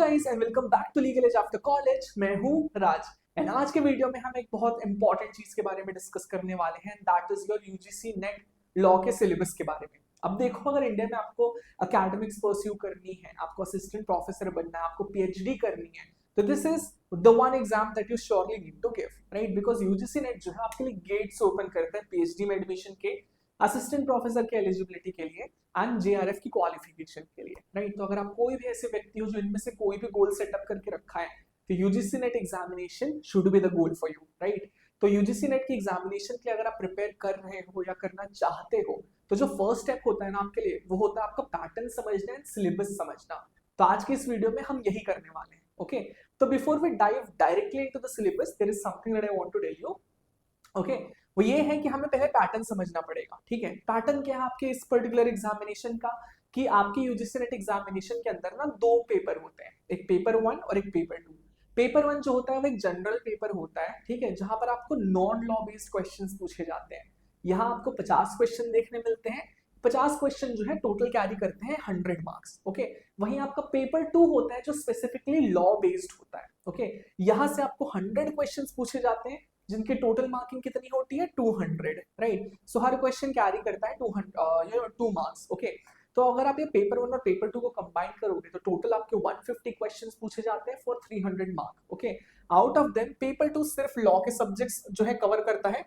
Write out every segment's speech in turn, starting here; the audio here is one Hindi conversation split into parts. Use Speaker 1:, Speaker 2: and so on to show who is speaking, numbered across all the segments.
Speaker 1: Guys and welcome back to Legal Edge after college. मैं हूं राज एंड आज के वीडियो में हम एक बहुत इंपॉर्टेंट चीज के बारे में डिस्कस करने वाले हैं, that is your UGC net law के सिलेबस के बारे में। अब देखो, अगर इंडिया में आपको एकेडमिक्स परस्यू करनी है, आपको असिस्टेंट प्रोफेसर बनना है, आपको पीएचडी करनी है, तो this is the one exam that you surely need to give, right? Because UGC NET जो है आपके लिए गेट्स ओपन करता है पीएचडी में एडमिशन के, असिस्टेंट प्रोफेसर के एलिजिबिलिटी के लिए एंड जेआरएफ की क्वालिफिकेशन के लिए, राइट? तो अगर आप कोई भी ऐसे व्यक्ति हो जो इनमें से कोई भी गोल सेटअप करके रखा है, तो UGC net examination should be the goal for you, right? तो यूजीसी नेट की एग्जामिनेशन के लिए अगर आप प्रिपेयर कर रहे हो या करना चाहते हो, तो जो फर्स्ट स्टेप होता है ना आपके लिए, वो होता है आपका पैटर्न समझना एंड सिलेबस समझना। तो आज के इस वीडियो में हम यही करने वाले हैं, ओके? तो before we dive directly into the syllabus, there is something that I want to tell you, okay? वो ये है कि हमें पहले पैटर्न समझना पड़ेगा, ठीक है? पैटर्न क्या है आपके इस पर्टिकुलर एग्जामिनेशन का, कि आपकी यूजीसी नेट एग्जामिनेशन के अंदर ना दो पेपर होते हैं, एक पेपर 1 और एक पेपर 2। पेपर 1 जो होता है वो एक जनरल पेपर होता है, ठीक है, जहां पर आपको नॉन लॉ बेस्ड क्वेश्चंस पूछे जाते हैं। यहाँ आपको 50 क्वेश्चन देखने मिलते हैं। 50 क्वेश्चन जो है टोटल कैरी करते हैं 100 मार्क्स, ओके? वहीं आपका पेपर 2 होता है जो स्पेसिफिकली लॉ बेस्ड होता है, ओके? यहाँ से आपको 100 क्वेश्चंस पूछे जाते हैं जिनकी टोटल मार्किंग कितनी होती है 200, राइट? सो हर क्वेश्चन कैरी करता है 2 मार्क्स, ओके? तो अगर आप ये पेपर 1 और पेपर 2 को कंबाइन करोगे तो टोटल आपके 150 क्वेश्चंस पूछे जाते हैं for 300 mark, okay? Out of them paper 2 सिर्फ लॉ के सब्जेक्ट्स जो है कवर करता है,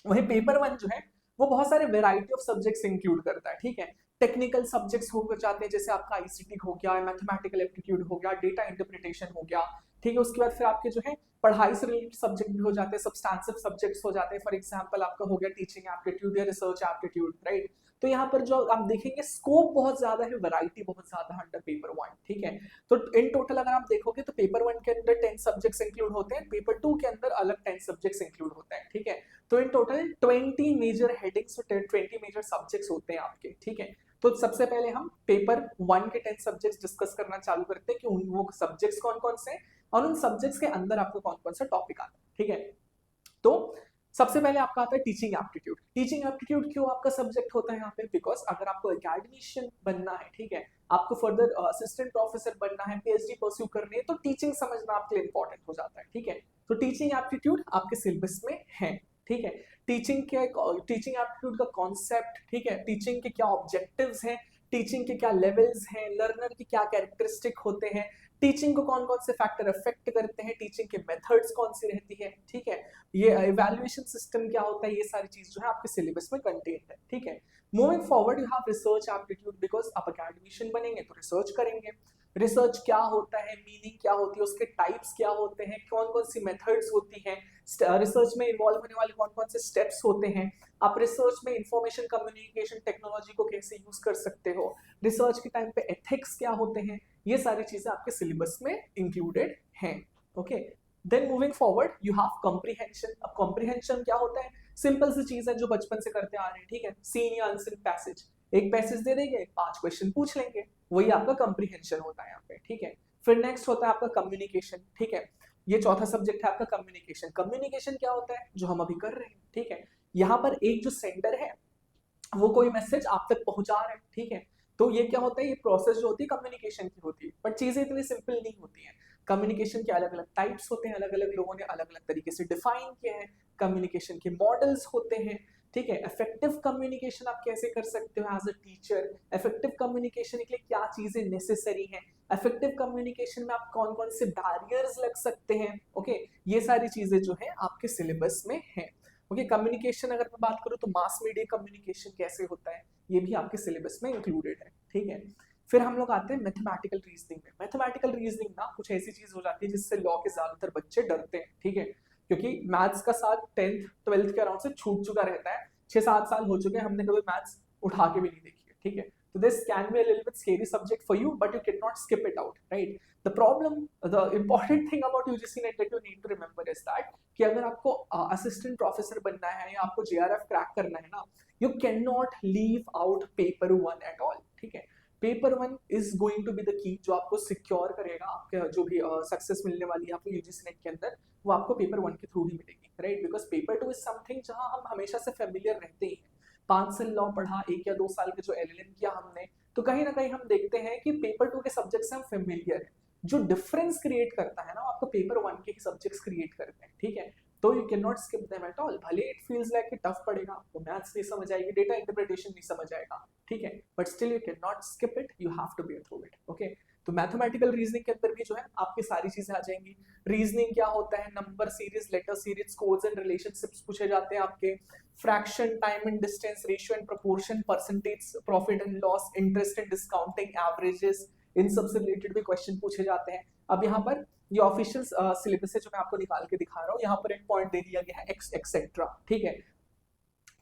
Speaker 1: वही पेपर 1 जो है वो बहुत सारे वेराइटी ऑफ सब्जेक्ट्स इंक्लूड करता है, ठीक है? टेक्निकल सब्जेक्ट्स हो जाते हैं, जैसे आपका आईसीटी हो गया, मैथमेटिकल एप्टीट्यूड हो गया, डेटा इंटरप्रिटेशन हो गया, ठीक है? उसके बाद फिर आपके जो है पढ़ाई से रिलेटेड सब्जेक्ट भी हो जाते हैं, सब्सटैंसिव सब्जेक्ट्स हो जाते हैं। फॉर एग्जांपल आपका हो गया टीचिंग एप्टीट्यूड या रिसर्च एप्टीट्यूड, राइट? तो यहाँ पर जो आप देखेंगे स्कोप बहुत ज्यादा है, वैरायटी बहुत ज्यादा है अंडर पेपर 1, ठीक है? तो इन टोटल अगर आप देखोगे तो पेपर 1 के अंदर 10 सब्जेक्ट्स इंक्लूड होते हैं, पेपर 2 के अंदर अलग 10 सब्जेक्ट्स इंक्लूड होते हैं, ठीक है? तो इन टोटल 20 मेजर हेडिंग्स और 20 मेजर सब्जेक्ट्स होते हैं आपके, ठीक है? तो सबसे पहले हम पेपर 1 के 10 सब्जेक्ट्स डिस्कस करना चालू करते हैं कि उन वो सब्जेक्ट्स कौन कौन से हैं और उन सब्जेक्ट्स के अंदर आपको कौन कौन सा टॉपिक आता है, ठीक है? तो सबसे पहले आपका आता है टीचिंग एप्टीट्यूड। टीचिंग एप्टीट्यूड क्यों आपका सब्जेक्ट होता है यहाँ पे? बिकॉज अगर आपको एकेडमिशियन बनना है, ठीक है, आपको फर्दर असिस्टेंट प्रोफेसर बनना है, पीएचडी परस्यू करनी है, तो टीचिंग समझना आपके लिए इंपॉर्टेंट हो जाता है, ठीक है? तो टीचिंग एप्टीट्यूड आपके सिलेबस में है, ठीक है? टीचिंग एप्टीट्यूड का कॉन्सेप्ट, ठीक है, टीचिंग के क्या ऑब्जेक्टिव्स हैं, टीचिंग के क्या लेवल्स हैं, लर्नर के क्या कैरेक्टरिस्टिक होते हैं, टीचिंग को कौन कौन से फैक्टर अफेक्ट करते हैं, टीचिंग के मेथड्स कौन सी रहती है, ठीक है, ये इवैल्यूएशन सिस्टम क्या होता है, ये सारी चीज जो है आपके सिलेबस में कंटेन्ड है, ठीक है? Moving forward you have research aptitude, because आप एकेडमिशियन बनेंगे तो रिसर्च करेंगे। रिसर्च क्या होता है, मीनिंग क्या होती है, उसके टाइप्स क्या होते हैं, कौन कौन सी मेथड्स होती हैं, रिसर्च में इन्वॉल्व होने वाले कौन कौन से स्टेप्स होते हैं, आप रिसर्च में इंफॉर्मेशन कम्युनिकेशन टेक्नोलॉजी को कैसे यूज कर सकते हो, रिसर्च के टाइम पे एथिक्स क्या होते हैं, ये सारी चीजें आपके सिलेबस में इंक्लूडेड हैं, okay? Then moving forward you have comprehension. अब कॉम्प्रिहेंशन क्या होता है? सिंपल सी चीज है जो बचपन से करते आ रहे हैं, ठीक है? सीन या आंसर पैसेज, एक पैसेज दे देंगे, 5 क्वेश्चन पूछ लेंगे, वही आपका कॉम्प्रिहेंशन होता है यहाँ पे, ठीक है? फिर नेक्स्ट होता है आपका कम्युनिकेशन, ठीक है? ये चौथा सब्जेक्ट है आपका कम्युनिकेशन। कम्युनिकेशन क्या होता है? जो हम अभी कर रहे हैं, ठीक है? यहाँ पर एक जो सेंडर है वो कोई मैसेज आप तक पहुंचा रहे हैं, ठीक है? तो ये क्या होता है, ये प्रोसेस जो होती है कम्युनिकेशन की होती है, पर चीजें इतनी सिंपल नहीं होती हैं। कम्युनिकेशन के अलग अलग टाइप्स होते हैं, अलग अलग लोगों ने अलग अलग तरीके से डिफाइन किया है। कम्युनिकेशन के मॉडल्स होते हैं, ठीक है? इफेक्टिव कम्युनिकेशन आप कैसे कर सकते हो as a teacher, effective communication के लिए क्या चीजें नेसेसरी हैं, इफेक्टिव कम्युनिकेशन में आप कौन कौन से बैरियर्स लग सकते हैं, ओके? ये सारी चीजें जो है आपके सिलेबस में है, ओके? कम्युनिकेशन अगर मैं बात करूँ तो मास मीडिया कम्युनिकेशन कैसे होता है, ये भी आपके सिलेबस में इंक्लूडेड है, ठीक है? फिर हम लोग आते हैं मैथमेटिकल रीजनिंग में। मैथमेटिकल रीजनिंग ना कुछ ऐसी चीज हो जाती है जिससे लॉ के ज्यादातर बच्चे डरते हैं, ठीक है? क्योंकि मैथ्स का साथ 10th 12th के अराउंड से छूट चुका रहता है, 6-7 साल हो चुके हैं, हमने कभी मैथ्स उठा के भी नहीं देखी है, ठीक है? So this can be a little bit scary subject for you, but you cannot skip it out, right? The important thing about UGC NET that you need to remember is that कि अगर आपको असिस्टेंट प्रोफेसर बनना है या आपको जेआरएफ क्रैक करना है ना, you cannot leave out paper 1 at all, ठीक है? Paper 1 is going to be the key जो आपको सिक्योर करेगा, आपके जो भी सक्सेस मिलने वाली है आपको यूजीसी नेट के अंदर, वो आपको पेपर 1 के थ्रू ही मिलेगी, right? Because paper 2 is something जहां हम हमेशा से फेमिलियर रहते ही हैं। 5 साल लॉ पढ़ा, 1 या 2 साल के जो एलएलएम किया हमने, तो कहीं ना कहीं हम देखते हैं कि पेपर 2 के सब्जेक्ट से हम फेमिलियर हैं। जो डिफरेंस क्रिएट करता है ना, आपका पेपर 1 के सब्जेक्ट्स क्रिएट करते हैं, ठीक है। तो you can not skip them at all. भले इट फील्स लाइक कि टफ पड़ेगा, आपको मैथ्स नहीं समझ आएगी, डेटा इंटरप्रिटेशन नहीं समझ आएगा, ठीक है, but still you can not skip it, you have to be through it, okay. तो मैथमेटिकल रीजनिंग के अंदर भी जो है आपकी सारी चीजें आ जाएंगी। रीजनिंग क्या होता है, number series, letter series, codes and relationships पूछे जाते हैं आपके, fraction, time and distance, ratio and proportion, percentage, profit and loss, interest and discounting, averages, इन सब से रिलेटेड भी क्वेश्चन पूछे जाते हैं। अब यहाँ पर ये ऑफिशियल सिलेबस है जो मैं आपको निकाल के दिखा रहा हूँ, यहाँ पर एक पॉइंट दे दिया गया है एक्सेट्रा, ठीक है।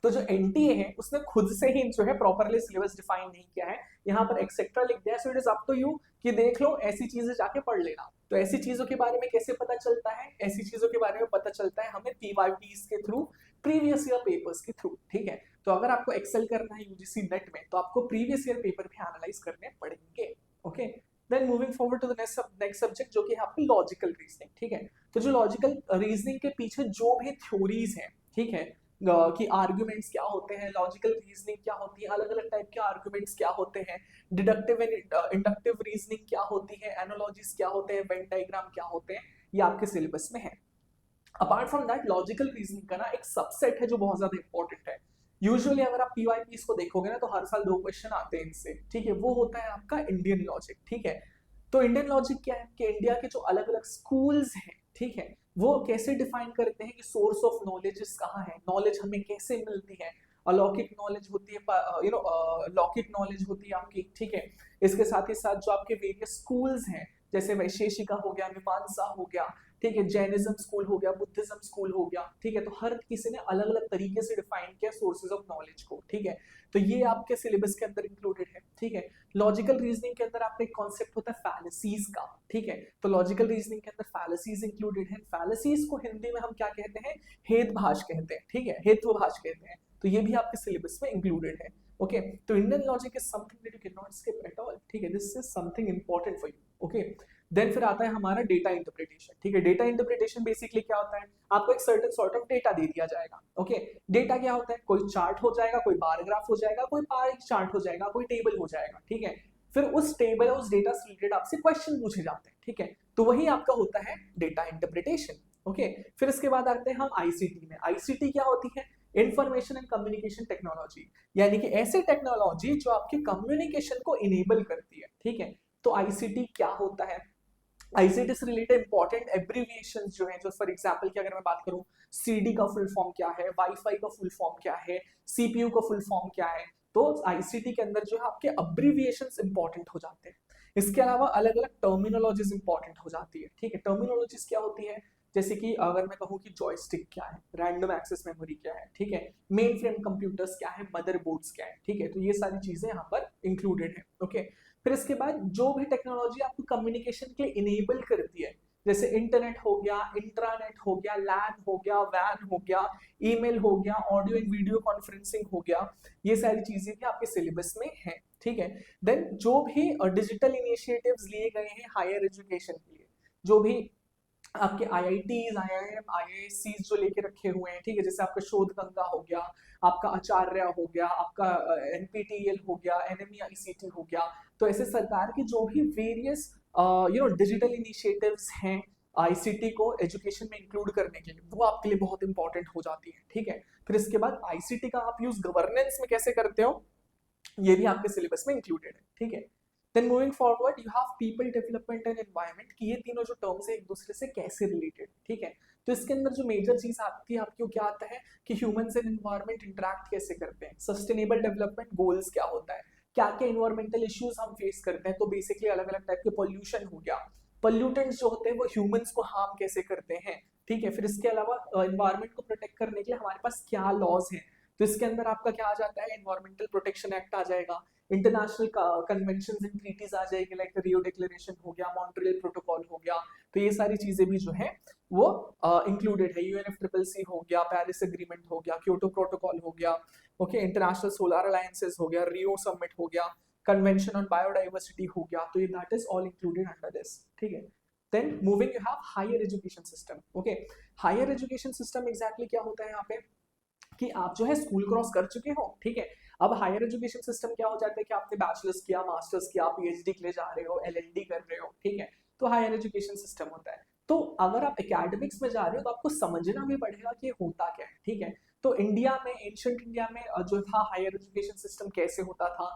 Speaker 1: तो जो एनटीए है उसने खुद से ही जो है प्रॉपरली सिलेबस डिफाइन नहीं किया है, यहाँ पर एक्सेट्रा लिख दिया है, so it is up to you कि देख लो, ऐसी चीजें जाके पढ़ लेना। तो ऐसी चीजों के बारे में कैसे पता चलता है, ऐसी चीजों के बारे में पता चलता है हमें पीवाईटीज के थ्रू, प्रीवियस ईयर पेपर्स के थ्रू, ठीक है। तो अगर आपको एक्सेल करना है यूजीसी नेट में, तो आपको प्रीवियस ईयर पेपर भी एनालाइज करने पड़ेंगे, okay. Then moving forward to the next subject जो कि है आपकी लॉजिकल रीजनिंग, ठीक है। तो जो लॉजिकल रीजनिंग के पीछे जो भी थ्योरीज है, ठीक है, कि आर्गुमेंट्स क्या होते हैं, लॉजिकल रीजनिंग क्या होती है, अलग अलग टाइप के आर्गुमेंट्स क्या होते हैं, डिडक्टिव एंड इंडक्टिव रीजनिंग क्या होती है, एनालॉजीज क्या होते हैं, वेन डायग्राम क्या होते हैं, ये आपके सिलेबस में है। Apart from that logical reasoning का ना एक सबसेट है जो बहुत ज्यादा इंपॉर्टेंट है। यूजुअली अगर आप पीवाईपीस को देखोगे ना, तो हर साल 2 क्वेश्चन आते हैं इनसे, ठीक है। वो होता है आपका इंडियन लॉजिक, ठीक है। तो इंडियन लॉजिक क्या है कि इंडिया के जो अलग अलग स्कूल्स हैं, ठीक है, वो कैसे डिफाइन करते हैं कि सोर्स ऑफ नॉलेज कहाँ है, नॉलेज हमें कैसे मिलती है। अलौकिक नॉलेज होती है, लौकिक नॉलेज होती है आपकी, ठीक है। इसके साथ ही साथ जो आपके वेरियस स्कूल्स हैं, जैसे वैशेषिका हो गया, मीमांसा हो गया, ठीक है, जैनिज्म स्कूल हो गया, बुद्धिज्म स्कूल हो गया, ठीक है। तो हर किसी ने अलग अलग तरीके से डिफाइन किया सोर्सेज ऑफ नॉलेज को, ठीक है। तो ये आपके सिलेबस के अंदर इंक्लूडेड है, ठीक है। लॉजिकल रीजनिंग के अंदर आपका एक कॉन्सेप्ट होता है फैलेसीज का, ठीक है। तो लॉजिकल रीजनिंग के अंदर फैलेसीज इंक्लूडेड है। फैलेसीज को हिंदी में हम क्या कहते हैं, हेतभाष कहते हैं, ठीक है, हेत्वभाष कहते हैं। तो ये भी आपके सिलेबस में इंक्लूडेड है, ओके। तो Indian logic is something that you can not skip at all, ठीक है, this is something important for you, okay. Then फिर आता है हमारा डेटा इंटरप्रिटेशन, ठीक है। डेटा इंटरप्रिटेशन बेसिकली क्या होता है, आपको एक सर्टेन सॉर्ट ऑफ डेटा दे दिया जाएगा, ओके। डेटा क्या होता है, कोई चार्ट हो जाएगा, कोई बार ग्राफ हो जाएगा, कोई पार चार्ट हो जाएगा, कोई टेबल हो जाएगा, ठीक है। फिर उस टेबल और उस डेटा से रिलेटेड आपसे क्वेश्चन पूछे जाते हैं, ठीक है। तो वही आपका होता है डेटा इंटरप्रिटेशन, ओके। फिर इसके बाद आते हैं हम आईसीटी में। आईसीटी क्या होती है, इंफॉर्मेशन एंड कम्युनिकेशन टेक्नोलॉजी, यानी कि ऐसे टेक्नोलॉजी जो आपके कम्युनिकेशन को इनेबल करती है, ठीक है। तो आईसीटी क्या होता है, आईसीटी से रिलेटेड इंपॉर्टेंट एब्रिविएशन जो है, जो फॉर एग्जांपल की अगर मैं बात करूं, सीडी का फुल फॉर्म क्या है, वाईफाई का फुल फॉर्म क्या है, सीपीयू का फुल फॉर्म क्या है, तो आईसीटी के अंदर जो है आपके अब्रिविएशंस इंपॉर्टेंट हो जाते हैं। इसके अलावा अलग अलग टर्मिनोलॉजीज इंपॉर्टेंट हो जाती है, ठीक है। टर्मिनोलॉजीज क्या होती है, जैसे कि अगर मैं कहूँ कि जॉयस्टिक क्या है, रैंडम एक्सेस मेमोरी क्या है, ठीक है, मेन फ्रेम कंप्यूटर्स क्या है, मदरबोर्ड्स क्या है, ठीक है। तो ये सारी चीजें यहाँ पर इंक्लूडेड है, ओके। फिर इसके बाद जो भी टेक्नोलॉजी आपको कम्युनिकेशन के लिए इनेबल करती है, जैसे इंटरनेट हो गया, इंट्रानेट हो गया, लैन हो गया, वैन हो गया, ईमेल हो गया, ऑडियो एंड वीडियो कॉन्फ्रेंसिंग हो गया, ये सारी चीजें भी आपके सिलेबस में है, ठीक है। देन जो भी डिजिटल इनिशिएटिव्स लिए गए हैं हायर एजुकेशन के लिए, जो भी आपके आईआईटीज, आईआईएम, आईआईएससीज जो लेके रखे हुए हैं, ठीक है, जैसे आपका शोध गंगा हो गया, आपका आचार्य हो गया, आपका एनपीटीईएल हो गया, एनएमईआईसीटी हो गया। तो ऐसे सरकार के जो भी वेरियस डिजिटल इनिशिएटिव्स हैं आईसीटी को एजुकेशन में इंक्लूड करने के लिए, वो आपके लिए बहुत इंपॉर्टेंट हो जाती है, ठीक है। फिर इसके बाद आईसीटी का आप यूज गवर्नेंस में कैसे करते हो, ये भी आपके सिलेबस में इंक्लूडेड है, ठीक है। Then moving forward you have people development and environment, कि ये तीनों जो टर्म्स है एक दूसरे से कैसे रिलेटेड, ठीक है। तो इसके अंदर जो मेजर चीज आती है आपको क्या आता है कि ह्यूमंस एंड एनवायरनमेंट इंटरेक्ट कैसे करते हैं, सस्टेनेबल डेवलपमेंट गोल्स क्या होता है, क्या क्या इन्वायरमेंटल इश्यूज हम फेस करते हैं। तो बेसिकली अलग अलग टाइप के पॉल्यूशन हो गया, पॉल्यूटेंट्स जो होते हैं वो ह्यूमंस को हार्म कैसे करते हैं, ठीक है। फिर इसके अलावा एनवायरनमेंट को प्रोटेक्ट करने के लिए हमारे पास क्या लॉज हैं, तो इसके अंदर आपका क्या आ जाता है, एनवायरमेंटल प्रोटेक्शन एक्ट आ जाएगा, इंटरनेशनल कन्वेंशंस एंड ट्रीटीज आ जाएगी, लाइक रियो डिक्लेरेशन हो गया, मॉन्ट्रियल प्रोटोकॉल हो गया। तो ये सारी चीजें भी जो है वो इंक्लूडेड है। यूएनएफसीसीसी हो गया, पेरिस एग्रीमेंट हो गया, क्योटो प्रोटोकॉल हो गया, ओके, इंटरनेशनल सोलर अलायंसेस हो गया, रियो समिट हो गया, कन्वेंशन ऑन बायोडाइवर्सिटी हो गया। तो ये that is all included under this, ठीक है। Then moving you have higher education system, okay. Higher education system exactly क्या होता है यहाँ पे कि आप जो है स्कूल क्रॉस कर चुके हो, ठीक है। अब हायर एजुकेशन सिस्टम क्या हो जाता है कि आपने बैचलर्स किया, मास्टर्स किया, पीएचडी के लिए जा रहे हो, एलएलडी कर रहे हो, ठीक है। तो हायर एजुकेशन सिस्टम होता है। तो अगर आप एकेडमिक्स में जा रहे हो तो आपको समझना भी पड़ेगा कि ये होता क्या है, ठीक है। तो इंडिया में, एंशियंट इंडिया में जो था हायर एजुकेशन सिस्टम कैसे होता था,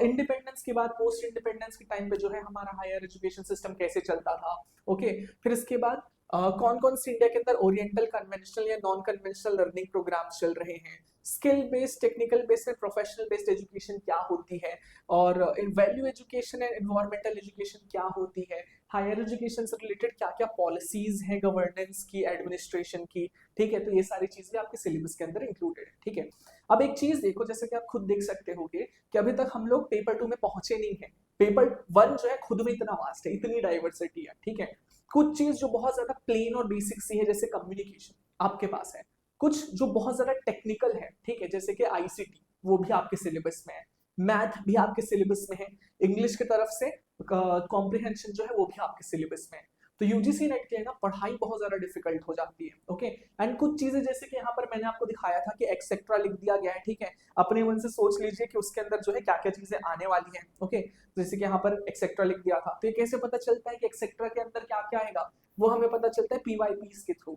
Speaker 1: इंडिपेंडेंस के बाद पोस्ट इंडिपेंडेंस के टाइम पे जो है हमारा हायर एजुकेशन सिस्टम कैसे चलता था, ओके। फिर इसके बाद कौन कौन से इंडिया के अंदर ओरिएंटल, कन्वेंशनल या नॉन कन्वेंशनल लर्निंग प्रोग्राम्स चल रहे हैं, skill based, technical based and professional based education क्या होती है, और value education and environmental education क्या होती है, हायर एजुकेशन से रिलेटेड क्या क्या पॉलिसीज हैं गवर्नेंस की, एडमिनिस्ट्रेशन की, ठीक है। तो ये सारी चीजें आपके सिलेबस के अंदर इंक्लूडेड है, ठीक है। अब एक चीज देखो, जैसे कि आप खुद देख सकते होगे कि अभी तक हम लोग पेपर 2 में पहुंचे नहीं है। पेपर 1 जो है खुद में इतना वास्ट है, इतनी डाइवर्सिटी है, ठीक है। कुछ चीज जो बहुत ज्यादा प्लेन और बेसिक सी है, जैसे कम्युनिकेशन आपके पास है, कुछ जो बहुत ज्यादा टेक्निकल है, ठीक है, जैसे कि आईसीटी, वो भी आपके सिलेबस में है, मैथ भी आपके सिलेबस में है, इंग्लिश की तरफ से कॉम्प्रिहेंशन जो है वो भी आपके सिलेबस में है। तो यूजीसी नेट के लिए ना पढ़ाई बहुत ज्यादा डिफिकल्ट हो जाती है, ओके। एंड कुछ चीजें जैसे कि यहाँ पर मैंने आपको दिखाया था कि एक्सेट्रा लिख दिया गया है, ठीक है। अपने मन से सोच लीजिए कि उसके अंदर जो है क्या क्या चीजें आने वाली हैं, ओके। जैसे कि यहाँ पर एक्सेट्रा लिख दिया था, तो ये कैसे पता चलता है कि एक्सेट्रा के अंदर क्या क्या आएगा, वो हमें पता चलता है पीवाईपीस के थ्रू।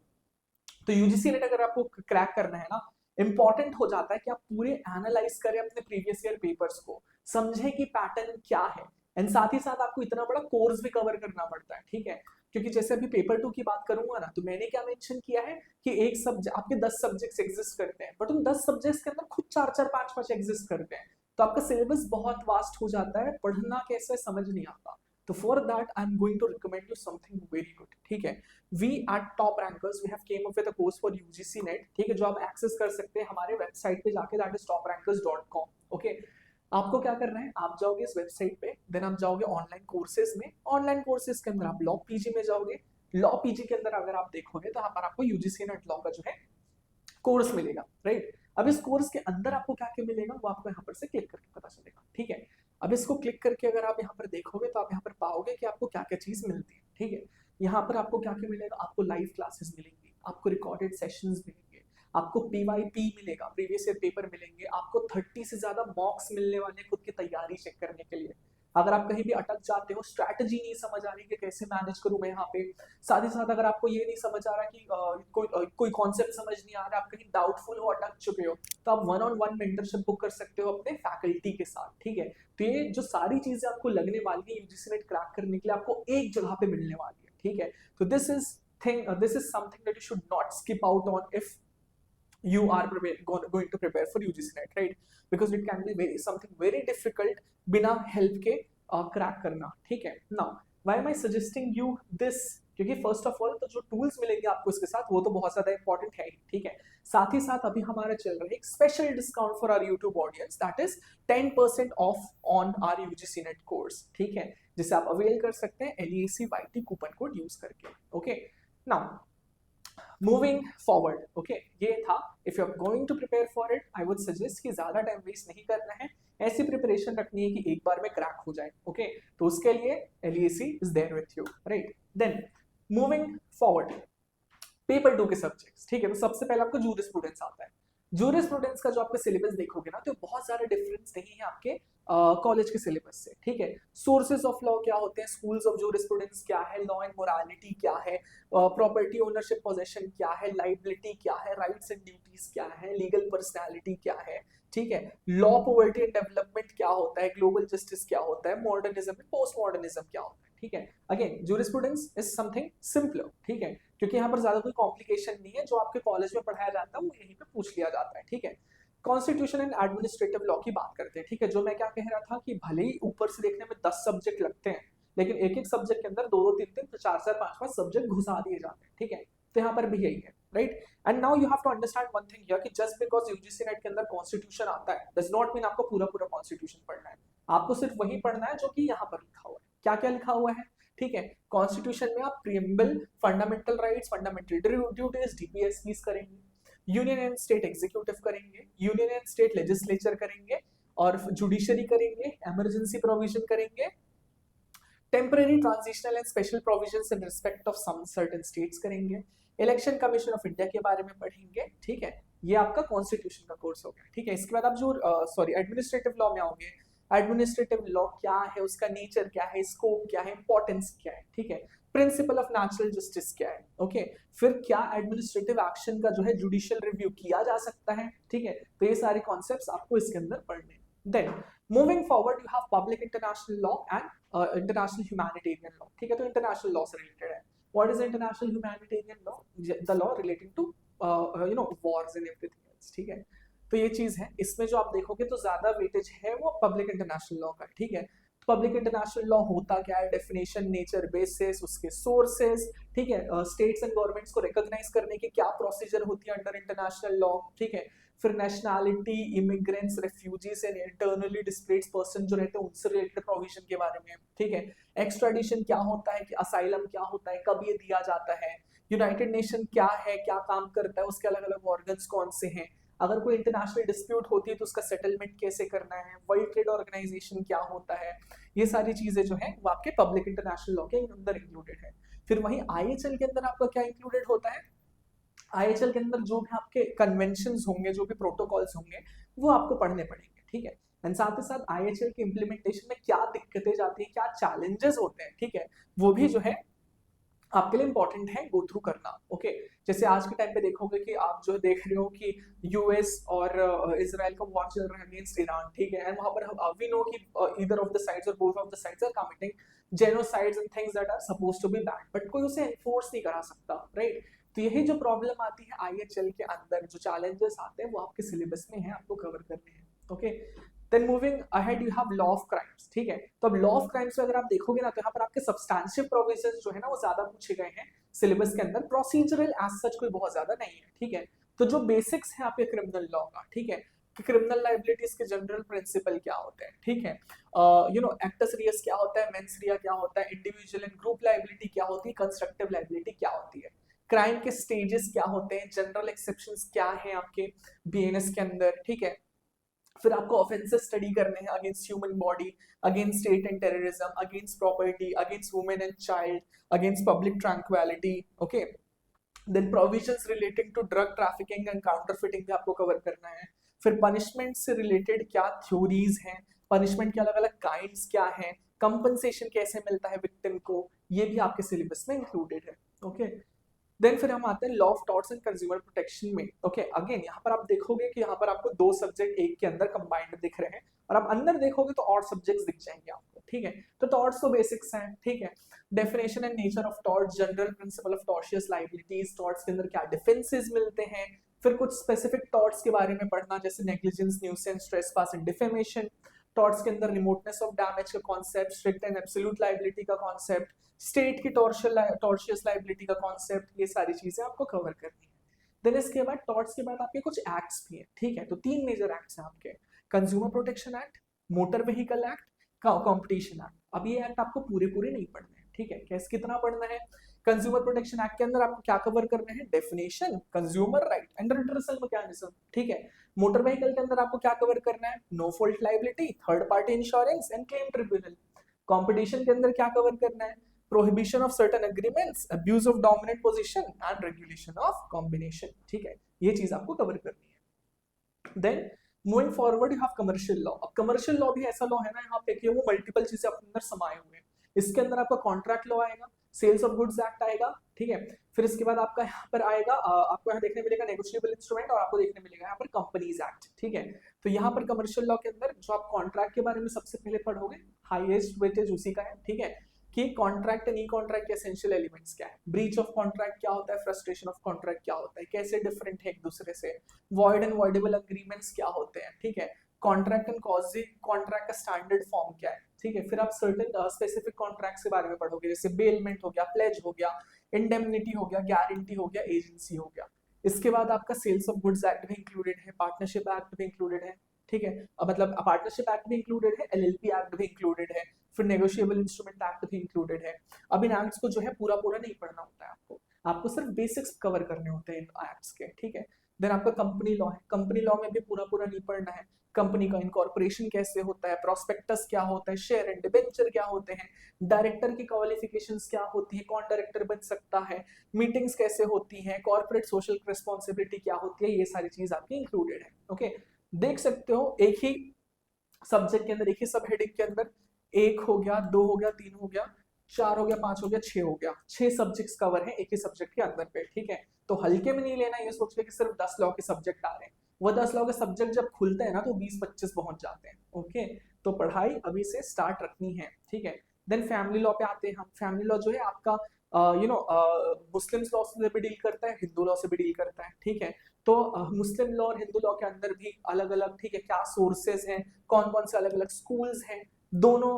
Speaker 1: तो यूजीसी नेट अगर आपको क्रैक करना है ना, इंपॉर्टेंट हो जाता है कि आप पूरे एनालाइज करें अपने प्रीवियस ईयर पेपर्स को, समझें कि पैटर्न क्या है, एंड साथ ही साथ आपको इतना बड़ा कोर्स भी कवर करना पड़ता है, ठीक है। क्योंकि जैसे अभी पेपर 2 की बात करूंगा ना, तो मैंने क्या मेंशन किया है कि एक सब्जेक्ट, आपके 10 सब्जेक्ट्स एग्जिस्ट करते हैं, बट उन 10 सब्जेक्ट्स के अंदर खुद 4-4, 5-5 एग्जिस्ट करते हैं। तो आपका सिलेबस बहुत वास्ट हो जाता है, पढ़ना कैसे समझ नहीं आता। तो for that I am going to recommend you something very good, ठीक है। We at Top Rankers we have came up with a course for UGC NET, ठीक है, जो आप एक्सेस कर सकते हैं हमारे वेबसाइट पे जाके, दैट इज toprankers.com, ओके। आपको क्या करना है, आप जाओगे इस वेबसाइट पे, देन आप जाओगे ऑनलाइन कोर्सेज में, ऑनलाइन कोर्सेज के अंदर आप लॉ पीजी में जाओगे, लॉ पीजी के अंदर अगर आप देखोगे तो यहाँ पर आपको यूजीसी नेट लॉ का जो है कोर्स मिलेगा, राइट। अब इस कोर्स के अंदर आपको क्या क्या मिलेगा वो आपको यहाँ पर से क्लिक करके पता चलेगा, ठीक है। अब इसको क्लिक करके अगर आप यहाँ पर देखोगे तो आप यहाँ पर पाओगे कि आपको क्या क्या चीज मिलती है, ठीक है। यहाँ पर आपको क्या क्या मिलेगा, आपको लाइव क्लासेस मिलेंगी, आपको रिकॉर्डेड सेशंस मिलेंगे, आपको पीवाईपी मिलेगा, प्रीवियस ईयर पेपर मिलेंगे, आपको 30 से ज्यादा मॉक्स मिलने वाले खुद की तैयारी चेक करने के लिए। अगर आप कहीं भी अटक जाते हो, स्ट्रैटेजी नहीं समझ आ रही कि कैसे मैनेज करूं मैं यहाँ पे, साथ ही साथ अगर आपको ये नहीं समझ आ रहा कि कोई कॉन्सेप्ट समझ नहीं आ रहा, आप कहीं डाउटफुल हो, अटक चुके हो, तो आप 1-on-1 मेंटरशिप बुक कर सकते हो अपने फैकल्टी के साथ, ठीक है। तो ये जो सारी चीजें आपको लगने वाली है यूजीसी नेट क्रैक करने के लिए, आपको एक जगह पे मिलने वाली है, ठीक है। तो this is something that you should not skip out on if you are going to prepare for UGC NET, right? Because it can be something very difficult बिना हेल्प के क्रैक करना, ठीक है। Now why am I suggesting you this, क्योंकि फर्स्ट ऑफ ऑल तो जो टूल्स मिलेंगे आपको इसके साथ वो तो बहुत ज्यादा इंपॉर्टेंट है, ठीक है। साथ ही साथ अभी हमारा चल रहा है एक special discount for our YouTube audience, that is 10% off on our UGC NET course, ठीक है, जिसे आप अवेल कर सकते हैं LEACYT कूपन कोड यूज करके, ओके। नाउ मूविंग फॉरवर्ड, ओके, ये था। If you are going to prepare for it, I would suggest कि ज्यादा टाइम वेस्ट नहीं करना है, ऐसी प्रिपरेशन रखनी है कि एक बार में क्रैक हो जाए, ओके। तो उसके लिए LEAC is there with you, right. Then moving forward, paper 2 के सब्जेक्ट्स, ठीक है। तो सबसे पहले आपको जूरिस्प्रूडेंस आता है। जूरिस्प्रूडेंस का जो आपका सिलेबस देखोगे ना, तो बहुत सारे डिफरेंस नहीं है आपके कॉलेज के सिलेबस से, ठीक है। सोर्सेज ऑफ लॉ क्या होते हैं, स्कूल्स ऑफ जूरिस्प्रूडेंस क्या है, लॉ एंड मोरालिटी क्या है, प्रॉपर्टी ओनरशिप पोजेशन क्या है, लाइबिलिटी क्या है, राइट्स एंड ड्यूटीज क्या है, लीगल पर्सनैलिटी क्या है, ठीक है। लॉ पॉवर्टी एंड डेवलपमेंट क्या होता है, ग्लोबल जस्टिस क्या होता है, मॉडर्निज्म एंड पोस्ट मॉडर्निज्म क्या होता है, ठीक है। Again jurisprudence is something simpler, ठीक है, क्योंकि यहाँ पर ज्यादा कोई कॉम्प्लिकेशन नहीं है, जो आपके कॉलेज में पढ़ाया जाता है वो यहीं पे पूछ लिया जाता है, ठीक है। कॉन्स्टिट्यूशन एंड एडमिनिस्ट्रेटिव लॉ की बात करते हैं, ठीक है। जो मैं क्या कह रहा था कि भले ही ऊपर से देखने में 10 सब्जेक्ट लगते हैं, लेकिन एक एक सब्जेक्ट के अंदर 2-2, 3-3, 4-4, 5-5 सब्जेक्ट घुसा दिए जाते हैं, ठीक है। तो यहाँ पर भी यही है, right. And now you have to understand one thing here कि जस्ट बिकॉज यूजीसी नेट के अंदर कॉन्स्टिट्यूशन आता है डज नॉट मीन आपको पूरा पूरा कॉन्स्टिट्यूशन पढ़ना है। आपको सिर्फ वही पढ़ना है जो कि यहाँ पर लिखा हुआ है। क्या क्या लिखा हुआ है, ठीक है। कॉन्स्टिट्यूशन में आप preamble, fundamental rights, fundamental duties, DPSPs करेंगे, यूनियन एंड स्टेट एग्जीक्यूटिव करेंगे, यूनियन एंड स्टेट लेजिस्लेचर करेंगे, और जुडिशरी करेंगे, इमरजेंसी प्रोविजन करेंगे, temporary, transitional and special provisions in respect of some certain states करेंगे, इलेक्शन कमीशन ऑफ इंडिया के बारे में पढ़ेंगे, ठीक है। ये आपका कॉन्स्टिट्यूशन का कोर्स हो गया, ठीक है। इसके बाद आप जो एडमिनिस्ट्रेटिव लॉ में आओगे, एडमिनिस्ट्रेटिव लॉ क्या है, उसका नेचर क्या है, स्कोप क्या है, इंपॉर्टेंस क्या है, ठीक है, प्रिंसिपल ऑफ नेचुरल जस्टिस क्या है, ओके, फिर क्या एडमिनिस्ट्रेटिव एक्शन का जो है जुडिशियल रिव्यू किया जा सकता है, ठीक है, तो ये सारे कॉन्सेप्ट्स आपको इसके अंदर पढ़ने हैं। Then moving forward you have public international law and international humanitarian law, ठीक है, तो इंटरनेशनल लॉ से रिलेटेड है। What is international humanitarian law? The law relating to wars and everything else, ठीक है, तो ये चीज है। इसमें जो आप देखोगे तो ज्यादा वेटेज है वो पब्लिक इंटरनेशनल लॉ का, ठीक है। पब्लिक इंटरनेशनल लॉ होता क्या है, डेफिनेशन, नेचर, बेसिस, उसके सोर्सेस, ठीक है, स्टेट्स एंड गवर्नमेंट्स को रिकॉग्नाइज करने की क्या प्रोसीजर होती है अंडर इंटरनेशनल लॉ, ठीक है, फिर nationality, immigrants, refugees and internally displaced person जो रहते हैं उनसे रिलेटेड प्रोविजन के बारे में, ठीक है, एक्स्ट्राडिशन क्या होता है, कि असाइलम क्या होता है, कब ये दिया जाता है, यूनाइटेड नेशन क्या है, क्या काम करता है, उसके अलग अलग ऑर्गन्स कौन से हैं, अगर कोई इंटरनेशनल डिस्प्यूट होती है तो उसका सेटलमेंट कैसे करना है, वर्ल्ड ट्रेड ऑर्गेनाइजेशन क्या होता है, ये सारी चीजें जो है वो आपके पब्लिक इंटरनेशनल लॉ के अंदर इंक्लूडेड है। फिर वहीं आईएचएल के अंदर आपका क्या इंक्लूडेड होता है, आईएचएल के अंदर जो भी आपके कन्वेंशंस होंगे, जो भी प्रोटोकॉल्स होंगे वो आपको पढ़ने पड़ेंगे, ठीक है, एंड साथ ही साथ आईएचएल के इम्प्लीमेंटेशन में क्या दिक्कतें जाती हैं, क्या चैलेंजेस होते हैं, ठीक है, वो भी जो है आपके लिए इंपॉर्टेंट है गो थ्रू करना, ओके। जैसे आज के टाइम पे देखोगे कि आप जो देख रहे हो कि यूएस और इजराइल का वॉर चल रहा है अगेंस्ट ईरान, ठीक है, एंड वहां पर वी नो कि ईदर ऑफ द साइड्स और both of the sides are committing genocides and things that are supposed to be bad, but कोई उसे एनफोर्स नहीं करा सकता, राइट। तो यही जो प्रॉब्लम आती है आईएचएल के अंदर, जो चैलेंजेस आते हैं वो आपके सिलेबस में है, आपको कवर करने हैं, okay. Then moving ahead you have law of crimes, ठीक है, तो अब लॉ ऑफ क्राइम्स में अगर आप देखोगे ना तो यहाँ पर आपके सब्सटैंशियल प्रोविजंस जो है ना वो ज्यादा पूछे गए हैं सिलेबस के अंदर, प्रोसीजरल एज सच कोई बहुत ज्यादा नहीं है, ठीक है। तो जो बेसिक्स है आपके क्रिमिनल लॉ का, ठीक है, कि क्रिमिनल लाइबिलिटीज के जनरल प्रिंसिपल क्या होते हैं, ठीक है, एक्टस रियस क्या होता है, मेंस रिया क्या होता है, इंडिविजुअल एंड ग्रुप लाइबिलिटी क्या होती है, कंस्ट्रक्टिव लाइबिलिटी क्या होती है, क्राइम के स्टेजेस क्या होते हैं, जनरल एक्सेप्शंस क्या है आपके बीएनएस के अंदर, ठीक है। फिर आपको ऑफेंसेस स्टडी करने हैं against human body, against state and terrorism, against property, against women and child, against public tranquillity, okay. Then provisions relating to drug trafficking and counterfeiting भी आपको कवर करना है। फिर पनिशमेंट से रिलेटेड क्या थ्योरीज हैं, पनिशमेंट के अलग अलग काइंड्स क्या हैं, कंपनसेशन कैसे मिलता है विक्टिम को, ये भी आपके सिलेबस में इंक्लूडेड है, ओके। देन फिर हम आते हैं law of torts and consumer protection में, ओके। अगेन यहाँ पर आप देखोगे कि यहाँ पर आपको दो सब्जेक्ट एक के अंदर कंबाइंड दिख रहे हैं, और आप अंदर देखोगे तो और सब्जेक्ट्स दिख जाएंगे आपको, ठीक है। तो टॉर्ट्स तो बेसिक्स हैं, ठीक है, definition and nature of torts, general principle of tortious liabilities, torts के अंदर क्या डिफेंसेस मिलते हैं, फिर कुछ स्पेसिफिक टॉर्ट्स के बारे में पढ़ना जैसे negligence, nuisance, trespass and defamation, torts के अंदर रिमोटनेस ऑफ डैमेज का concept, strict and absolute liability का कॉन्सेप्ट, स्टेट की टॉर्शियस लाइबिलिटी का कॉन्सेप्ट, ये सारी चीजें आपको कवर करनी है। देन इसके बाद टॉर्ट्स के बाद आपके कुछ एक्ट्स भी हैं, ठीक है, तो तीन मेजर एक्ट्स हैं आपके, consumer protection act, motor vehicle act, competition act. अब ये एक्ट आपको पूरे पूरे नहीं पढ़ने हैं, ठीक है, कैसे कितना पढ़ना है। कंज्यूमर प्रोटेक्शन एक्ट के अंदर आपको क्या कवर करना है, definition, consumer right and redressal mechanism, ठीक है। मोटर व्हीकल के अंदर आपको क्या कवर करना है, no fault liability, third party insurance and claim tribunal. Competition के अंदर क्या कवर करना है, prohibition of certain agreements, abuse of dominant position and regulation of combination, ठीक है, ये चीज आपको कवर करनी है। Then moving forward you have commercial law. अब कमर्शियल लॉ भी ऐसा लॉ है ना यहाँ पे कि वो मल्टीपल चीजें अपने अंदर समाये हुए हैं। इसके अंदर आपका कॉन्ट्रैक्ट लॉ आएगा, सेल्स ऑफ गुड्स एक्ट आएगा, ठीक है, फिर इसके बाद आपका यहाँ पर आएगा आपको यहाँ देखने मिलेगा नेगोशिएबल इंस्ट्रूमेंट, और आपको देखने मिलेगा यहाँ पर कंपनीज एक्ट, ठीक है। तो यहाँ पर कमर्शियल लॉ के अंदर जो आप कॉन्ट्रैक्ट के बारे में सबसे पहले पढ़ोगे, हाईएस्ट वेटेज उसी का है, ठीक है, कि कॉन्ट्रैक्ट एंड ई कॉन्ट्रैक्ट के एसेंशियल एलिमेंट्स क्या है, ब्रीच ऑफ कॉन्ट्रैक्ट क्या होता है, फ्रस्ट्रेशन ऑफ कॉन्ट्रैक्ट क्या होता है, कैसे डिफरेंट है एक दूसरे से, वॉइड एंड वॉइडेबल एग्रीमेंट्स क्या होते हैं, ठीक है, कॉन्ट्रैक्ट एंड कॉजी कॉन्ट्रैक्ट का स्टैंडर्ड फॉर्म क्या है, ठीक है। फिर आप सर्टेन स्पेसिफिक कॉन्ट्रैक्ट्स के बारे में पढ़ोगे जैसे बेलमेंट हो गया, प्लेज हो गया, इंडेमनिटी हो गया, गारंटी हो गया, एजेंसी हो गया। इसके बाद आपका सेल्स ऑफ गुड्स एक्ट भी इंक्लूडेड है, पार्टनरशिप एक्ट भी इंक्लूडेड है, ठीक है, मतलब पार्टनरशिप एक्ट भी इंक्लूडेड है, एलएलपी एक्ट भी इंक्लूडेड है, फिर नेगोशिएबल इंस्ट्रूमेंट एक्ट भी इंक्लूडेड है। अब इन एक्ट्स को जो है पूरा पूरा नहीं पढ़ना होता है आपको सिर्फ बेसिक्स कवर करने होते हैं इन एक्ट्स के, ठीक है। देन आपका कंपनी लॉ है, कंपनी लॉ में भी पूरा पूरा नहीं पढ़ना है, कंपनी का इनकॉर्पोरेशन कैसे होता है, प्रोस्पेक्टस क्या होता है, शेयर एंड डिबेंचर क्या होते हैं, डायरेक्टर की क्वालिफिकेशंस क्या होती है, कौन डायरेक्टर बन सकता है, मीटिंग्स कैसे होती हैं, कॉर्पोरेट सोशल रिस्पॉन्सिबिलिटी क्या होती है, ये सारी चीज आपकी इंक्लूडेड है, ओके। देख सकते हो एक ही सब्जेक्ट के अंदर एक ही सब हेडिंग के अंदर 1 हो गया, 2 हो गया, 3 हो गया, 4 हो गया, 5 हो गया, 6 हो गया, 6 सब्जेक्ट्स कवर है एक ही सब्जेक्ट के अंदर पे, ठीक है। तो हल्के में नहीं लेना ये सोच के कि सिर्फ 10 लॉ के सब्जेक्ट आ रहे हैं, वो 10 लॉ के सब्जेक्ट जब खुलते हैं ना तो 20-25 पहुंच जाते हैं, ओके। तो पढ़ाई अभी से स्टार्ट रखनी है, ठीक है। देन फैमिली लॉ पे आते हैं हम। फैमिली लॉ जो है आपका मुस्लिम लॉ से भी डील करता है, हिंदू लॉ से भी डील करता है, ठीक है। तो मुस्लिम लॉ और हिंदू लॉ के अंदर भी अलग अलग, ठीक है, क्या सोर्सेज हैं, कौन कौन से अलग अलग स्कूल्स हैं, दोनों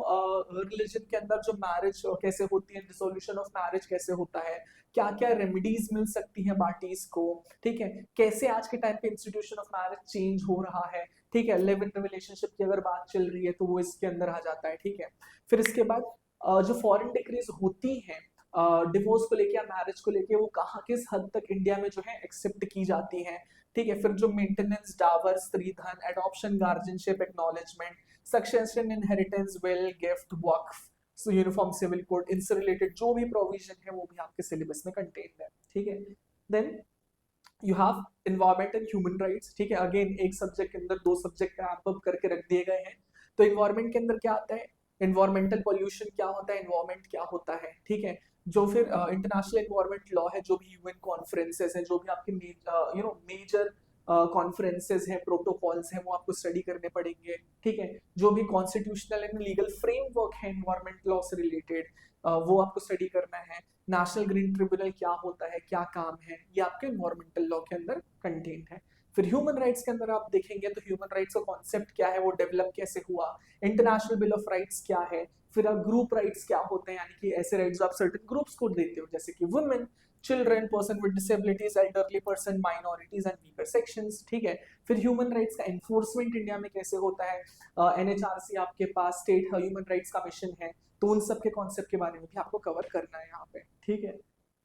Speaker 1: रिलीजन के अंदर जो मैरिज कैसे होती है, डिसोल्यूशन ऑफ मैरिज कैसे होता है, क्या क्या रेमेडीज मिल सकती हैं पार्टीज को, ठीक है, कैसे आज के टाइम पे इंस्टीट्यूशन ऑफ मैरिज चेंज हो रहा है, ठीक है। लिव इन रिलेशनशिप की अगर बात चल रही है तो वो इसके अंदर आ जाता है, ठीक है। फिर इसके बाद जो फॉरेन डिक्रीज होती हैं डिवोर्स को लेके या मैरिज को लेके, वो कहाँ किस हद तक इंडिया में जो है एक्सेप्ट की जाती हैं, ठीक है। फिर जो maintenance, dower, stridhan, adoption, guardianship, acknowledgement, succession, inheritance, will, gift, वक्फ, यूनिफॉर्म सिविल कोड, इनसे रिलेटेड जो भी प्रोविजन है वो भी आपके सिलेबस में कंटेन्ड है, ठीक है। Then you have environment and human rights, ठीक है। अगेन एक सब्जेक्ट के अंदर 2 सब्जेक्ट रैप अप करके रख दिए गए हैं। तो इन्वायरमेंट के अंदर क्या आता है, इन्वायरमेंटल पोल्यूशन क्या होता है, इन्वायरमेंट क्या होता है, ठीक है। जो फिर इंटरनेशनल इन्वायरमेंट लॉ है, जो भी यूएन कॉन्फ्रेंसेस है, जो भी आपके मेजर कॉन्फ्रेंसेस हैं, प्रोटोकॉल्स हैं, वो आपको स्टडी करने पड़ेंगे, ठीक है। जो भी कॉन्स्टिट्यूशनल एंड लीगल फ्रेमवर्क है इन्वायरमेंट लॉ से रिलेटेड, वो आपको स्टडी करना है। नेशनल ग्रीन ट्रिब्यूनल क्या होता है, क्या काम है, ये आपके इन्वायरमेंटल लॉ के अंदर कंटेंट है। फिर ह्यूमन राइट्स के अंदर आप देखेंगे तो ह्यूमन राइट्स का कॉन्सेप्ट क्या है, वो डेवलप कैसे हुआ, इंटरनेशनल बिल ऑफ राइट्स क्या है, फिर अब ग्रुप राइट्स क्या होते हैं, यानी कि ऐसे राइट्स आप सर्टेन ग्रुप्स को देते हो, जैसे कि women, children, person with disabilities, elderly person, minorities and weaker sections, ठीक है। फिर ह्यूमन राइट्स का एनफोर्समेंट इंडिया में कैसे होता है, एनएचआरसी आपके पास स्टेट ह्यूमन राइट्स कमीशन है, तो उन सब के कॉन्सेप्ट के बारे में भी आपको कवर करना है यहाँ पे, ठीक है।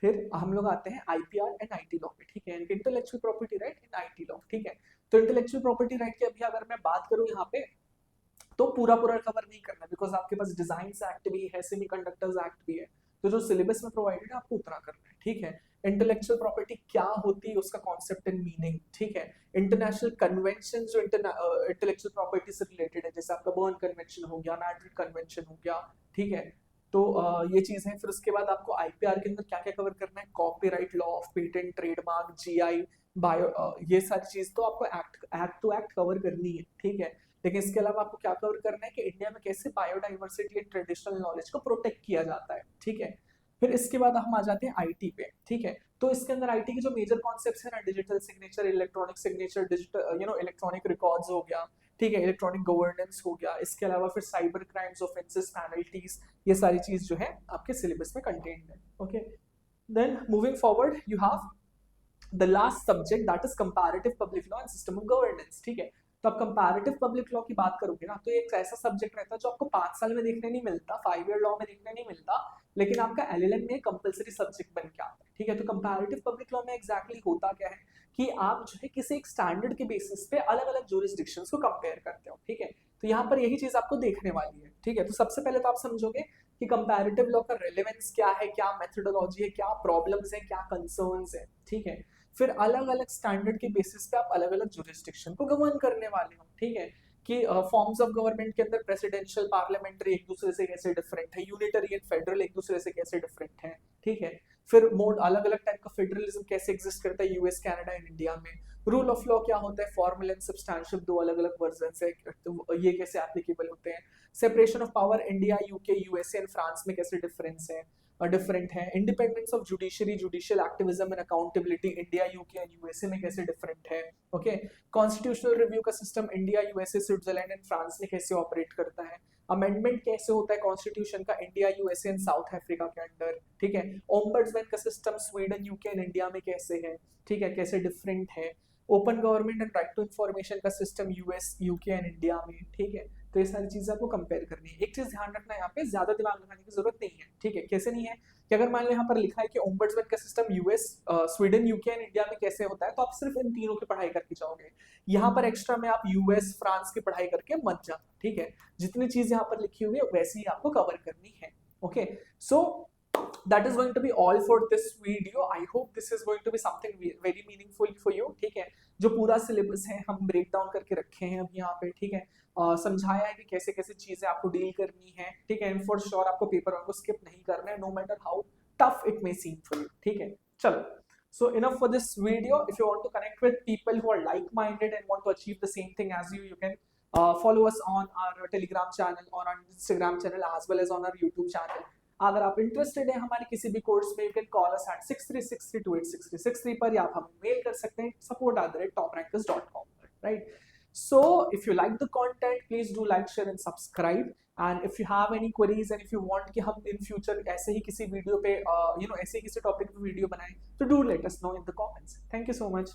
Speaker 1: फिर हम लोग आते हैं आईपीआर एंड आईटी लॉ पे, ठीक है, intellectual property right in IT law, ठीक है। तो इंटेलेक्चुअल प्रॉपर्टी राइट की अभी अगर मैं बात करूँ यहाँ पे, तो पूरा पूरा कवर नहीं करना, बिकॉज आपके पास डिजाइन एक्ट भी है, सेमीकंडक्टर्स एक्ट भी है, तो जो सिलेबस में प्रोवाइडेड है आपको उतना करना है, ठीक है। इंटेलेक्चुअल प्रॉपर्टी क्या होती है, उसका कॉन्सेप्ट एंड मीनिंग, ठीक है। इंटरनेशनल कन्वेंशन जो इंटेलेक्चुअल प्रॉपर्टी से रिलेटेड है, जैसे आपका बर्न कन्वेंशन हो गया, मैड्रिड कन्वेंशन हो गया, ठीक है। तो ये चीज है। फिर उसके बाद आपको आईपीआर के अंदर क्या क्या कवर करना है, copyright law of patent, trademark, GI, bio, ये सारी चीज तो आपको एक्ट टू एक्ट कवर करनी है, ठीक है। लेकिन इसके अलावा आपको क्या कवर करना है कि इंडिया में कैसे बायोडाइवर्सिटी एंड ट्रेडिशनल नॉलेज को प्रोटेक्ट किया जाता है, ठीक है। फिर इसके बाद हम आ जाते हैं आईटी पे, ठीक है। तो इसके अंदर आईटी के जो मेजर कॉन्सेप्ट्स हैं ना, digital signature, electronic signature, digital electronic records हो गया, ठीक है, इलेक्ट्रॉनिक गवर्नेंस हो गया। इसके अलावा फिर साइबर क्राइम्स, ऑफेंसेस, पेनल्टीज, ये सारी चीज जो है आपके सिलेबस में कंटेन्ड है, okay. Then moving forward you have the last subject that is comparative public law and system of governance, ठीक है। तो आप कंपैरेटिव पब्लिक लॉ की बात करोगे ना, तो एक ऐसा सब्जेक्ट रहता है जो आपको 5 साल में देखने नहीं मिलता, 5 ईयर लॉ में देखने नहीं मिलता, लेकिन आपका एलएलएम में कंपलसरी सब्जेक्ट बन के आता है, ठीक है। तो कंपैरेटिव पब्लिक लॉ में एग्जैक्टली होता क्या है कि आप जो है किसी एक स्टैंडर्ड के बेसिस पे अलग अलग ज्यूरिसडिक्शंस को कंपेयर करते हो, ठीक है। तो यहाँ पर यही चीज आपको देखने वाली है, ठीक है। तो सबसे पहले तो आप समझोगे कि कंपैरेटिव लॉ का रेलेवेंस क्या है, क्या मेथोडोलॉजी है, क्या प्रॉब्लम्स है, क्या कंसर्न्स है, ठीक है। फिर अलग अलग स्टैंडर्ड के बेसिस पे आप अलग अलग जुरिस्डिक्शन को गवर्न करने वाले हो, ठीक है। कि फॉर्म्स ऑफ गवर्नमेंट के अंदर प्रेसिडेंशियल, पार्लियामेंट्री एक दूसरे से कैसे डिफरेंट है, यूनिटरी एंड फेडरल एक दूसरे से कैसे डिफरेंट है, ठीक है। फिर मोड अलग अलग टाइप का फेडरलिज्म कैसे एग्जिस्ट करता है यूएस, कनाडा एंड इंडिया में। रूल ऑफ लॉ क्या होता है, फॉर्मल एंड सब्सटैंशियल, 2 अलग अलग वर्जन है, तो ये कैसे एप्लीकेबल होते हैं। Separation of power India, UK, USA and France में कैसे डिफरेंस है, डिफरेंट है। Independence of judiciary, judicial activism and accountability India, UK and USA में कैसे डिफरेंट है, ओके। कॉन्स्टिट्यूशनल रिव्यू का system India, USA, Switzerland and France में कैसे ऑपरेट करता है। अमेंडमेंट कैसे होता है कॉन्स्टिट्यूशन का India, USA and South Africa के अंडर, ठीक है। ओम्बड्समैन का system Sweden, UK and India में कैसे है, ठीक है, कैसे डिफरेंट है। Open government and right to information का system US, UK and India में, ठीक है। तो ये सारी चीजें आपको कंपेयर करनी है। एक चीज ध्यान रखना है, यहाँ पे ज्यादा दिमाग लगाने की जरूरत नहीं है, ठीक है। कैसे नहीं है कि अगर मान लो यहाँ पर लिखा है कि ओम्बड्समैन का system US, Sweden, UK and India में कैसे होता है, तो आप सिर्फ इन तीनों की पढ़ाई करके जाओगे। यहाँ पर एक्स्ट्रा में आप यूएस, फ्रांस की पढ़ाई करके मत जाना, ठीक है। जितनी चीज यहाँ पर लिखी हुई है वैसे ही आपको कवर करनी है, okay. So that is going to be all for this video. I hope this is going to be something very meaningful for you, ठीक है। जो पूरा सिलेबस है हम ब्रेक डाउन करके रखे हैं अब यहाँ पे, ठीक है। समझाया है कि कैसे कैसे चीजें आपको डील करनी है, ठीक है। एंड फॉर श्योर आपको पेपर वन को स्किप नहीं करना है, no matter how tough it may seem for you, ठीक है। चलो, so enough for this video. If you want to connect with people who are like-minded and want to achieve the same thing as you can follow us on our Telegram channel or on Instagram channel as well as on our YouTube channel. अगर आप इंटरेस्टेड हैं हमारे किसी भी कोर्स में, you can call us at 6363286363 पर, या आप हमें मेल कर सकते हैं support@toprankers.com, right. So if you like the content, please do like, share and subscribe. And if you have any queries and if you want कि हम in future ऐसे ही किसी वीडियो पे ऐसे ही किसी टॉपिक पे वीडियो बनाएं, तो do let us know in the comments. Thank you so much.